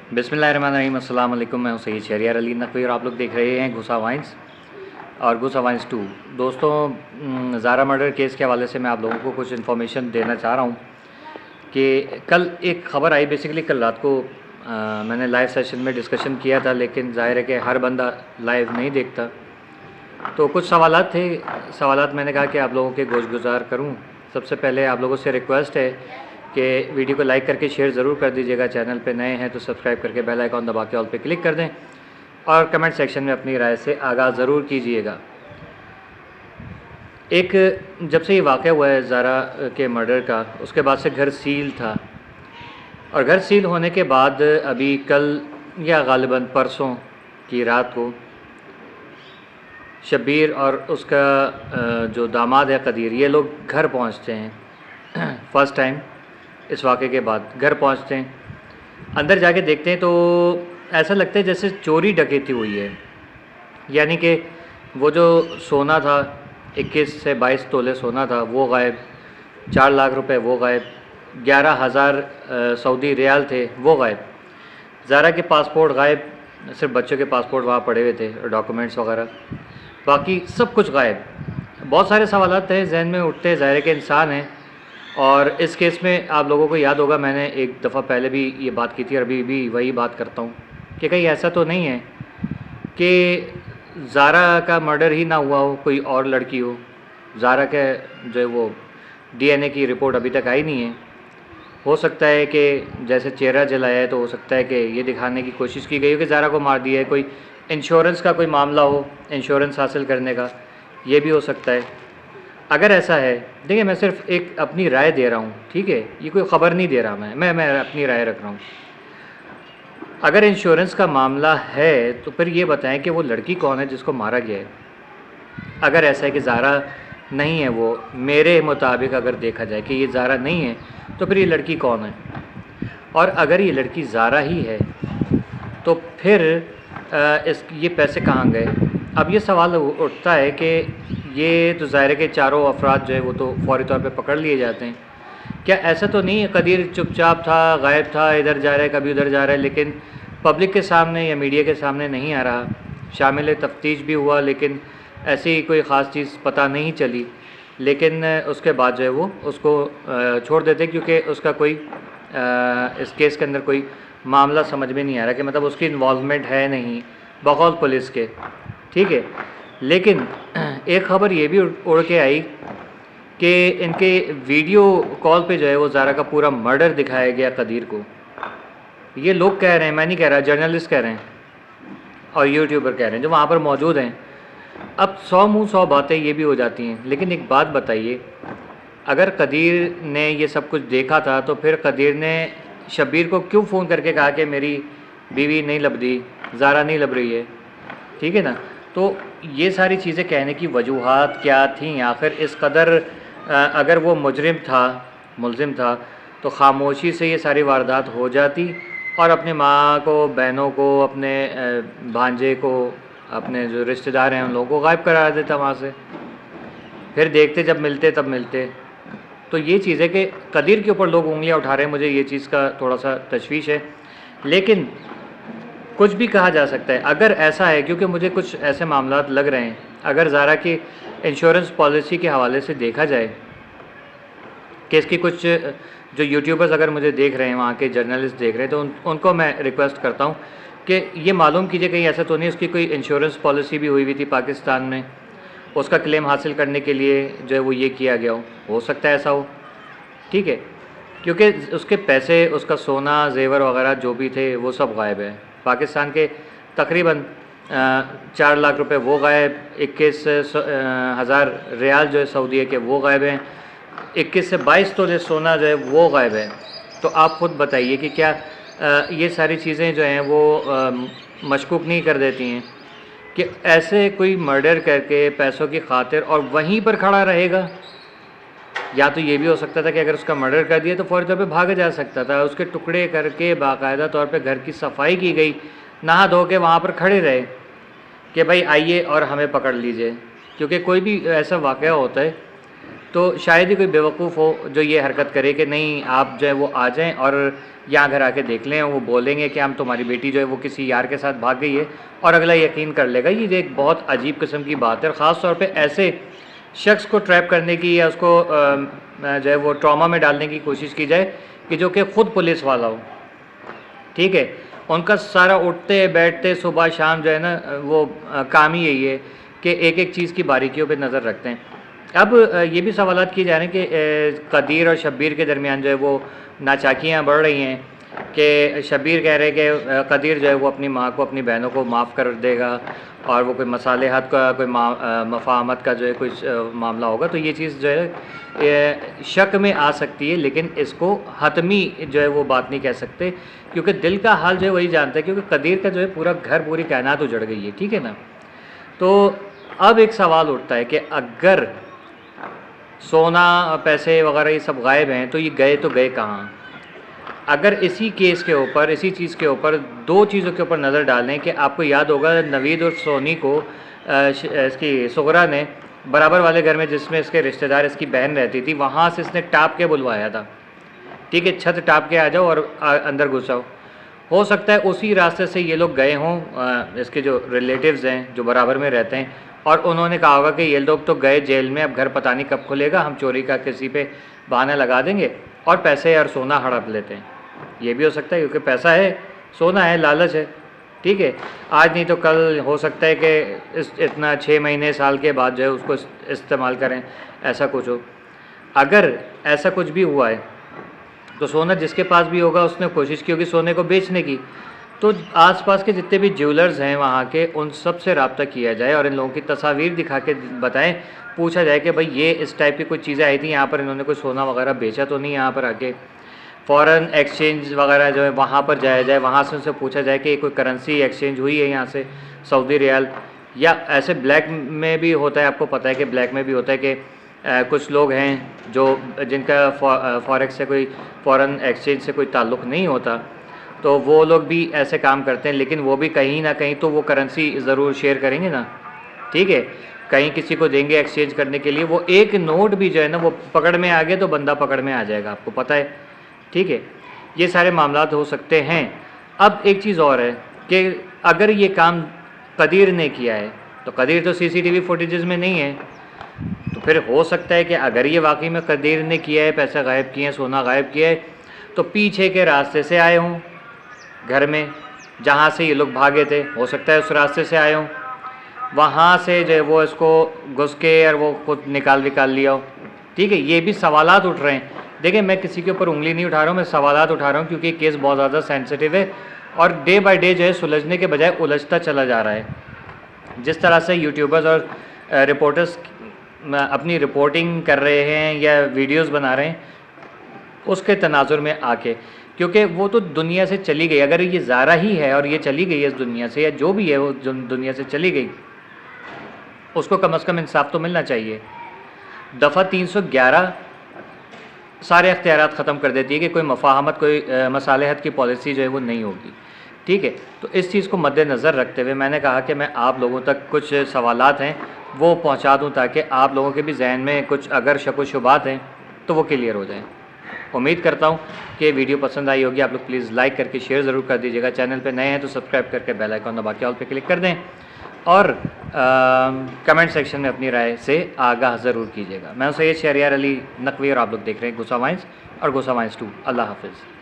बिस्मिल्लाहिर्रहमानिर्रहीम, अस्सलाम वालेकुम। मैं हूं सैयद शहरियार अली नकवी और आप लोग देख रहे हैं गुस्सा वाइन्स और गुस्सा वाइन्स 2। दोस्तों, ज़ारा मर्डर केस के हवाले से मैं आप लोगों को कुछ इन्फॉर्मेशन देना चाह रहा हूं कि कल एक ख़बर आई। बेसिकली कल रात को मैंने लाइव सेशन में डिस्कशन किया था, लेकिन ज़ाहिर है कि हर बंदा लाइव नहीं देखता, तो कुछ सवालात थे। सवालात मैंने कहा कि आप लोगों के गोश गुजार करूँ। सबसे पहले आप लोगों से रिक्वेस्ट है कि वीडियो को लाइक करके शेयर ज़रूर कर दीजिएगा। चैनल पे नए हैं तो सब्सक्राइब करके बेल आइकॉन दबा के ऑल पे क्लिक कर दें और कमेंट सेक्शन में अपनी राय से आगाज़ ज़रूर कीजिएगा। जब से ये वाक़या हुआ है ज़ारा के मर्डर का, उसके बाद से घर सील था और घर सील होने के बाद अभी कल या गालिबन परसों की रात को शब्बीर और उसका जो दामाद है कदीर, ये लोग घर पहुंचते हैं। फ़र्स्ट टाइम इस वाक़े के बाद घर पहुंचते हैं, अंदर जाके देखते हैं तो ऐसा लगता है जैसे चोरी डकैती हुई है। यानी कि वो जो सोना था, 21 से 22 तोले सोना था, वो गायब, 4 लाख रुपए वो गायब, 11,000 सऊदी रियाल थे वो गायब, ज़ारा के पासपोर्ट गायब, सिर्फ बच्चों के पासपोर्ट वहाँ पड़े हुए थे, डॉक्यूमेंट्स वगैरह, बाकी सब कुछ गायब। बहुत सारे सवालात हैं जहन में उठते हैं, ज़ाहिर के इंसान हैं। और इस केस में आप लोगों को याद होगा, मैंने एक दफ़ा पहले भी ये बात की थी और अभी भी वही बात करता हूँ कि कहीं ऐसा तो नहीं है कि ज़ारा का मर्डर ही ना हुआ हो, कोई और लड़की हो। ज़ारा का जो है वो डीएनए की रिपोर्ट अभी तक आई नहीं है। हो सकता है कि जैसे चेहरा जलाया है तो हो सकता है कि ये दिखाने की कोशिश की गई हो कि ज़ारा को मार दिया है, कोई इंश्योरेंस का कोई मामला हो, इंश्योरेंस हासिल करने का, ये भी हो सकता है। अगर ऐसा है, देखिए मैं सिर्फ एक अपनी राय दे रहा हूँ, ठीक है, ये कोई ख़बर नहीं दे रहा, मैं अपनी राय रख रहा हूँ। अगर इंश्योरेंस का मामला है तो फिर ये बताएं कि वो लड़की कौन है जिसको मारा गया है। अगर ऐसा है कि ज़ारा नहीं है, वो मेरे मुताबिक अगर देखा जाए कि ये ज़ारा नहीं है, तो फिर ये लड़की कौन है। और अगर ये लड़की ज़ारा ही है तो फिर ये पैसे कहाँ गए। अब ये सवाल उठता है कि ये तो ज़ाहिर है कि चारों अफराद जो है वो तो फौरी तौर पे पकड़ लिए जाते हैं। क्या ऐसा तो नहीं है कदीर चुपचाप था, गायब था, इधर जा रहा है कभी उधर जा रहा है, लेकिन पब्लिक के सामने या मीडिया के सामने नहीं आ रहा। शामिल तफ्तीश भी हुआ लेकिन ऐसी कोई ख़ास चीज़ पता नहीं चली, लेकिन उसके बाद जो है वो उसको छोड़ देते क्योंकि उसका कोई इस केस के अंदर कोई मामला समझ में नहीं आ रहा कि मतलब उसकी इन्वॉल्वमेंट है नहीं बकौल पुलिस के, ठीक है। लेकिन एक ख़बर ये भी उड़ के आई कि इनके वीडियो कॉल पे जो है वो ज़ारा का पूरा मर्डर दिखाया गया कदीर को। ये लोग कह रहे हैं, मैं नहीं कह रहा, जर्नलिस्ट कह रहे हैं और यूट्यूबर कह रहे हैं जो वहाँ पर मौजूद हैं। अब 100 मुँह 100 बातें ये भी हो जाती हैं, लेकिन एक बात बताइए, अगर कदीर ने ये सब कुछ देखा था तो फिर कदीर ने शब्बीर को क्यों फ़ोन करके कहा कि मेरी बीवी नहीं लब दी, ज़ारा नहीं लब रही है, ठीक है ना। तो ये सारी चीज़ें कहने की वजूहात क्या थी आखिर। इस कदर अगर वो मुलजिम था तो ख़ामोशी से ये सारी वारदात हो जाती और अपने माँ को, बहनों को, अपने भांजे को, अपने जो रिश्तेदार हैं उन लोगों को गायब करा देता वहाँ से, फिर देखते जब मिलते तब मिलते। तो ये चीज़ है कि कदीर के ऊपर लोग उंगलियाँ उठा रहे हैं, मुझे ये चीज़ का थोड़ा सा तशवीश है। लेकिन कुछ भी कहा जा सकता है अगर ऐसा है, क्योंकि मुझे कुछ ऐसे मामलात लग रहे हैं। अगर ज़ारा की इंश्योरेंस पॉलिसी के हवाले से देखा जाए कि इसकी कुछ जो यूट्यूबर्स अगर मुझे देख रहे हैं, वहाँ के जर्नलिस्ट देख रहे हैं, तो उनको मैं रिक्वेस्ट करता हूँ कि ये मालूम कीजिए कहीं ऐसा तो नहीं उसकी कोई इंश्योरेंस पॉलिसी भी हुई थी पाकिस्तान में, उसका क्लेम हासिल करने के लिए जो है वो ये किया गया हो सकता है ऐसा हो, ठीक है। क्योंकि उसके पैसे, उसका सोना, जेवर वगैरह जो भी थे वो सब गायब है। पाकिस्तान के तकरीबन 4 लाख रुपए वो गायब, 21,000 रियाल जो है सऊदी के वो गायब हैं, 21 से 22 तोले सोना जो है वो गायब है। तो आप ख़ुद बताइए कि क्या ये सारी चीज़ें जो हैं वो मशकूक नहीं कर देती हैं कि ऐसे कोई मर्डर करके पैसों की खातिर और वहीं पर खड़ा रहेगा। या तो ये भी हो सकता था कि अगर उसका मर्डर कर दिया तो फ़ौरी तौर पे भागा जा सकता था, उसके टुकड़े करके बाकायदा तौर पे घर की सफाई की गई, नहा धो के वहाँ पर खड़े रहे कि भाई आइए और हमें पकड़ लीजिए। क्योंकि कोई भी ऐसा वाक़या होता है तो शायद ही कोई बेवकूफ़ हो जो ये हरकत करे कि नहीं आप जो है वो आ जाएं और यहाँ घर आके देख लें, वो बोलेंगे कि हम तुम्हारी बेटी जो है वो किसी यार के साथ भाग गई है, और अगला यकीन कर लेगा। ये एक बहुत अजीब किस्म की बात है, और ख़ास तौर पे ऐसे शख्स को ट्रैप करने की या उसको जो है वो ट्रॉमा में डालने की कोशिश की जाए कि जो कि ख़ुद पुलिस वाला हो, ठीक है। उनका सारा उठते बैठते सुबह शाम जो है ना वो काम ही यही है कि एक एक चीज़ की बारीकियों पे नज़र रखते हैं। अब ये भी सवालात किए जा रहे हैं कि कदीर और शब्बीर के दरमियान जो है वो नाचाकियाँ बढ़ रही हैं कि शब्बीर कह रहे हैं कि कदीर जो है वो अपनी माँ को, अपनी बहनों को माफ़ कर देगा, और वो कोई मसालेहत का, कोई मफाहमत का जो है कोई मामला होगा। तो ये चीज़ जो है शक में आ सकती है, लेकिन इसको हतमी जो है वो बात नहीं कह सकते, क्योंकि दिल का हाल जो है वही जानता है, क्योंकि कदीर का जो है पूरा घर, पूरी कायनात उजड़ गई है, ठीक है ना। तो अब एक सवाल उठता है कि अगर सोना, पैसे वगैरह ये सब गायब हैं, तो ये गए तो गए कहाँ। अगर इसी केस के ऊपर, इसी चीज़ के ऊपर, दो चीज़ों के ऊपर नज़र डालें कि आपको याद होगा नवीद और सोनी को इसकी सुगरा ने बराबर वाले घर में, जिसमें इसके रिश्तेदार, इसकी बहन रहती थी, वहाँ से इसने टाप के बुलवाया था, ठीक है, छत टाप के आ जाओ और अंदर घुसाओ। हो सकता है उसी रास्ते से ये लोग गए हों, इसके जो रिलेटिव्स हैं जो बराबर में रहते हैं, और उन्होंने कहा होगा कि ये लोग तो गए जेल में, अब घर पता नहीं कब खुलेगा, हम चोरी का किसी पे बहाना लगा देंगे और पैसे और सोना हड़प लेते हैं। ये भी हो सकता है, क्योंकि पैसा है, सोना है, लालच है, ठीक है। आज नहीं तो कल हो सकता है कि इतना 6 महीने साल के बाद जो है उसको इस्तेमाल करें, ऐसा कुछ हो। अगर ऐसा कुछ भी हुआ है तो सोना जिसके पास भी होगा उसने कोशिश की होगी सोने को बेचने की। तो आसपास के जितने भी ज्वेलर्स हैं वहाँ के, उन सब से रब्ता किया जाए और इन लोगों की तस्वीर दिखा के बताएं, पूछा जाए कि भाई ये इस टाइप की कुछ चीज़ें आई थी यहाँ पर, इन्होंने कोई सोना वगैरह बेचा तो नहीं यहाँ पर आके। फ़ॉरेन एक्सचेंज वगैरह जो है वहाँ पर जाया जाए, वहाँ से उनसे पूछा जाए कि कोई करेंसी एक्सचेंज हुई है यहाँ से, सऊदी रियाल, या ऐसे ब्लैक में भी होता है, आपको पता है कि ब्लैक में भी होता है कि कुछ लोग हैं जो जिनका फॉरेक्स से, कोई फ़ॉरेन एक्सचेंज से कोई ताल्लुक़ नहीं होता, तो वो लोग भी ऐसे काम करते हैं, लेकिन वो भी कहीं ना कहीं तो वो करेंसी ज़रूर शेयर करेंगे ना, ठीक है। कहीं किसी को देंगे एक्सचेंज करने के लिए, वो एक नोट भी जो है ना वो पकड़ में आ गया तो बंदा पकड़ में आ जाएगा, आपको पता है, ठीक है। ये सारे मामलात हो सकते हैं। अब एक चीज़ और है कि अगर ये काम कदीर ने किया है, तो कदीर तो CCTV फुटेजेस में नहीं है, तो फिर हो सकता है कि अगर ये वाकई में कदीर ने किया है, पैसा गायब किए हैं, सोना गायब किया है, तो पीछे के रास्ते से आए हों घर में, जहाँ से ये लोग भागे थे, हो सकता है उस रास्ते से आए हों, वहाँ से जो है वो इसको घुस के और वो खुद निकाल लिया हो, ठीक है। ये भी सवालात उठ रहे हैं। देखिए, मैं किसी के ऊपर उंगली नहीं उठा रहा हूँ, मैं सवालात उठा रहा हूँ, क्योंकि केस बहुत ज़्यादा सेंसिटिव है और डे बाय डे जो है सुलझने के बजाय उलझता चला जा रहा है। जिस तरह से यूट्यूबर्स और रिपोर्टर्स अपनी रिपोर्टिंग कर रहे हैं या वीडियोस बना रहे हैं, उसके तनाजुर में आके, क्योंकि वो तो दुनिया से चली गई। अगर ये ज़ारा ही है और ये चली गई है इस दुनिया से, या जो भी है वो जो दुनिया से चली गई, उसको कम से कम इंसाफ तो मिलना चाहिए। दफ़ा 311 सारे अख्तियारात ख़त्म कर देती है कि कोई मफाहमत, कोई मसालेहत की पॉलिसी जो है वो नहीं होगी, ठीक है। तो इस चीज़ को मद्देनज़र रखते हुए मैंने कहा कि मैं आप लोगों तक कुछ सवालात हैं वो पहुंचा दूं, ताकि आप लोगों के भी जहन में कुछ अगर शक व शुबात हैं तो वो क्लियर हो जाएं। उम्मीद करता हूं कि वीडियो पसंद आई होगी। आप लोग प्लीज़ लाइक करके शेयर ज़रूर कर दीजिएगा। चैनल पे नए हैं तो सब्सक्राइब करके बेल आइकन दबा के ऑल पे क्लिक कर दें, और कमेंट सेक्शन में अपनी राय से आगाह ज़रूर कीजिएगा। मैं सैयद शहरियार अली नकवी और आप लोग देख रहे हैं गुस्सा वाइंस और गुस्सा वाइंस 2। अल्लाह हाफिज़।